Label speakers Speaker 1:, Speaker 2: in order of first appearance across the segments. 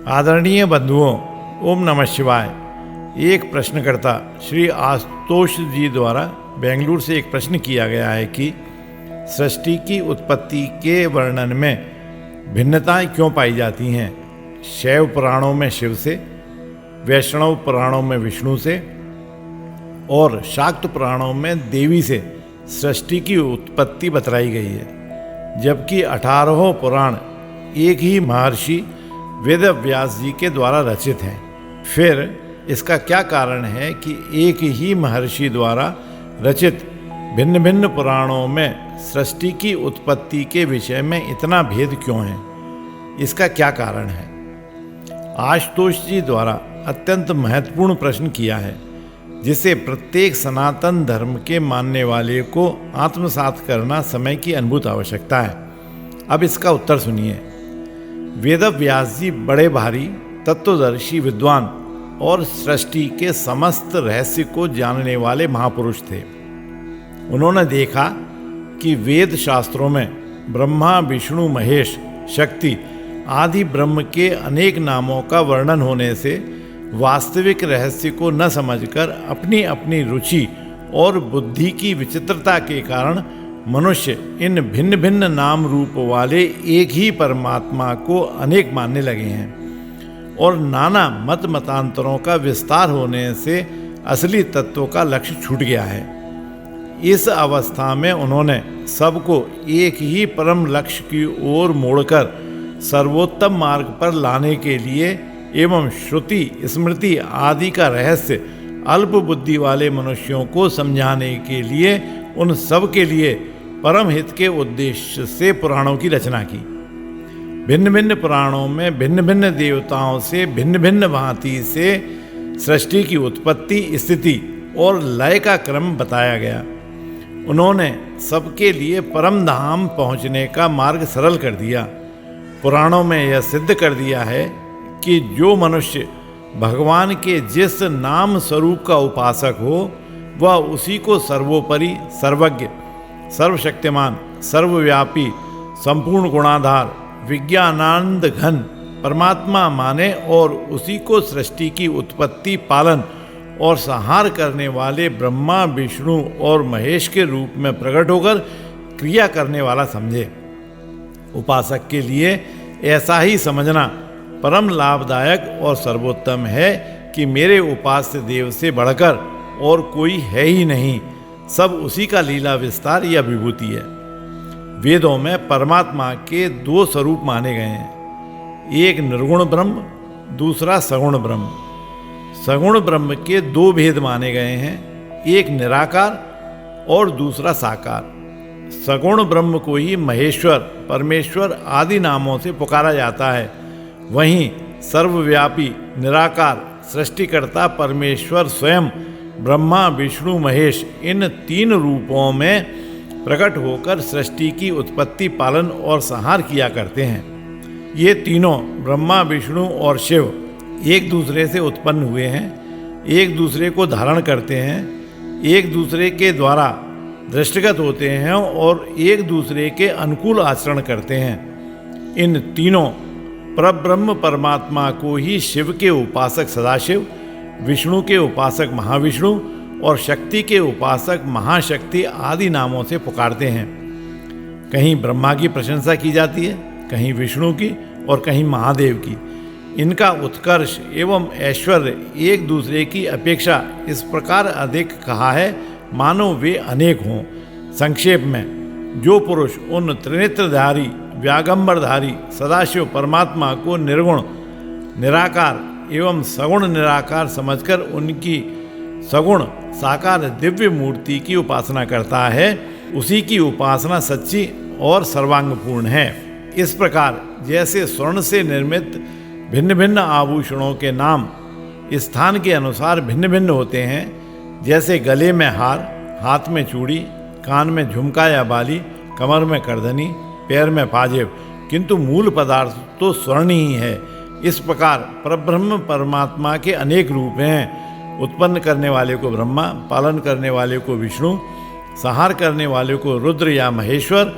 Speaker 1: आदरणीय बंधुओं, ओम नमः शिवाय। एक प्रश्नकर्ता श्री आशुतोष जी द्वारा बेंगलुरु से एक प्रश्न किया गया है कि सृष्टि की उत्पत्ति के वर्णन में भिन्नताएं क्यों पाई जाती हैं? शैव पुराणों में शिव से, वैष्णव पुराणों में विष्णु से और शाक्त पुराणों में देवी से सृष्टि की उत्पत्ति बतलाई गई है, जबकि 18 पुराण एक ही महर्षि वेद व्यास जी के द्वारा रचित हैं। फिर इसका क्या कारण है कि एक ही महर्षि द्वारा रचित भिन्न भिन्न पुराणों में सृष्टि की उत्पत्ति के विषय में इतना भेद क्यों है? इसका क्या कारण है? आशुतोष जी द्वारा अत्यंत महत्वपूर्ण प्रश्न किया है, जिसे प्रत्येक सनातन धर्म के मानने वाले को आत्मसात करना समय की अनुभूत आवश्यकता है। अब इसका उत्तर सुनिए। वेद व्यास जी बड़े भारी तत्वदर्शी विद्वान और सृष्टि के समस्त रहस्य को जानने वाले महापुरुष थे। उन्होंने देखा कि वेद शास्त्रों में ब्रह्मा, विष्णु, महेश, शक्ति आदि ब्रह्म के अनेक नामों का वर्णन होने से वास्तविक रहस्य को न समझकर अपनी अपनी रुचि और बुद्धि की विचित्रता के कारण मनुष्य इन भिन्न भिन्न नाम रूप वाले एक ही परमात्मा को अनेक मानने लगे हैं और नाना मत मतांतरों का विस्तार होने से असली तत्व का लक्ष्य छूट गया है। इस अवस्था में उन्होंने सबको एक ही परम लक्ष्य की ओर मोड़कर सर्वोत्तम मार्ग पर लाने के लिए एवं श्रुति, स्मृति आदि का रहस्य अल्प बुद्धि वाले मनुष्यों को समझाने के लिए उन सब के लिए परम हित के उद्देश्य से पुराणों की रचना की। भिन्न भिन्न पुराणों में भिन्न भिन्न देवताओं से भिन्न भिन्न भांति से सृष्टि की उत्पत्ति, स्थिति और लय का क्रम बताया गया। उन्होंने सबके लिए परम धाम पहुँचने का मार्ग सरल कर दिया। पुराणों में यह सिद्ध कर दिया है कि जो मनुष्य भगवान के जिस नाम स्वरूप का उपासक हो, वह उसी को सर्वोपरि, सर्वज्ञ, सर्वशक्तिमान, सर्वव्यापी, संपूर्ण गुणाधार, विज्ञानानंद घन परमात्मा माने और उसी को सृष्टि की उत्पत्ति, पालन और संहार करने वाले ब्रह्मा, विष्णु और महेश के रूप में प्रकट होकर क्रिया करने वाला समझे। उपासक के लिए ऐसा ही समझना परम लाभदायक और सर्वोत्तम है कि मेरे उपास्य देव से बढ़कर और कोई है ही नहीं, सब उसी का लीला विस्तार या विभूति है। वेदों में परमात्मा के दो स्वरूप माने गए हैं, एक निर्गुण ब्रह्म, दूसरा सगुण ब्रह्म। सगुण ब्रह्म के दो भेद माने गए हैं, एक निराकार और दूसरा साकार। सगुण ब्रह्म को ही महेश्वर, परमेश्वर आदि नामों से पुकारा जाता है। वहीं सर्वव्यापी निराकार सृष्टिकर्ता परमेश्वर स्वयं ब्रह्मा, विष्णु, महेश इन तीन रूपों में प्रकट होकर सृष्टि की उत्पत्ति, पालन और संहार किया करते हैं। ये तीनों ब्रह्मा, विष्णु और शिव एक दूसरे से उत्पन्न हुए हैं, एक दूसरे को धारण करते हैं, एक दूसरे के द्वारा दृष्टिगत होते हैं और एक दूसरे के अनुकूल आचरण करते हैं। इन तीनों परब्रह्म परमात्मा को ही शिव के उपासक सदाशिव, विष्णु के उपासक महाविष्णु और शक्ति के उपासक महाशक्ति आदि नामों से पुकारते हैं। कहीं ब्रह्मा की प्रशंसा की जाती है, कहीं विष्णु की और कहीं महादेव की। इनका उत्कर्ष एवं ऐश्वर्य एक दूसरे की अपेक्षा इस प्रकार अधिक कहा है मानो वे अनेक हों। संक्षेप में, जो पुरुष उन त्रिनेत्रधारी, व्यागंबरधारी सदाशिव परमात्मा को निर्गुण, निराकार एवं सगुण निराकार समझकर उनकी सगुण साकार दिव्य मूर्ति की उपासना करता है, उसी की उपासना सच्ची और सर्वांगपूर्ण है। इस प्रकार जैसे स्वर्ण से निर्मित भिन्न भिन्न आभूषणों के नाम स्थान के अनुसार भिन्न भिन्न होते हैं, जैसे गले में हार, हाथ में चूड़ी, कान में झुमका या बाली, कमर में करधनी, पैर में पाजेब, किंतु मूल पदार्थ तो स्वर्ण ही है। इस प्रकार परब्रह्म परमात्मा के अनेक रूप हैं। उत्पन्न करने वाले को ब्रह्मा, पालन करने वाले को विष्णु, संहार करने वाले को रुद्र या महेश्वर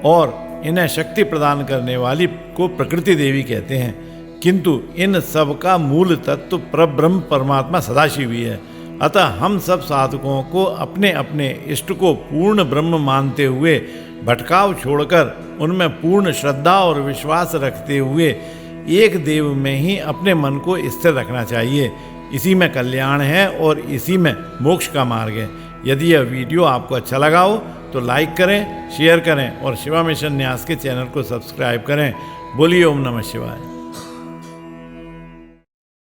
Speaker 1: और इन्हें शक्ति प्रदान करने वाली को प्रकृति देवी कहते हैं। किंतु इन सब का मूल तत्व परब्रह्म परमात्मा सदाशिव ही है। अतः हम सब साधकों को अपने अपने इष्ट को पूर्ण ब्रह्म मानते हुए भटकाव छोड़कर उनमें पूर्ण श्रद्धा और विश्वास रखते हुए एक देव में ही अपने मन को स्थिर रखना चाहिए। इसी में कल्याण है और इसी में मोक्ष का मार्ग है। यदि यह वीडियो आपको अच्छा लगा हो तो लाइक करें, शेयर करें और शिवा मिशन न्यास के चैनल को सब्सक्राइब करें। बोलिए ओम नमः शिवाय।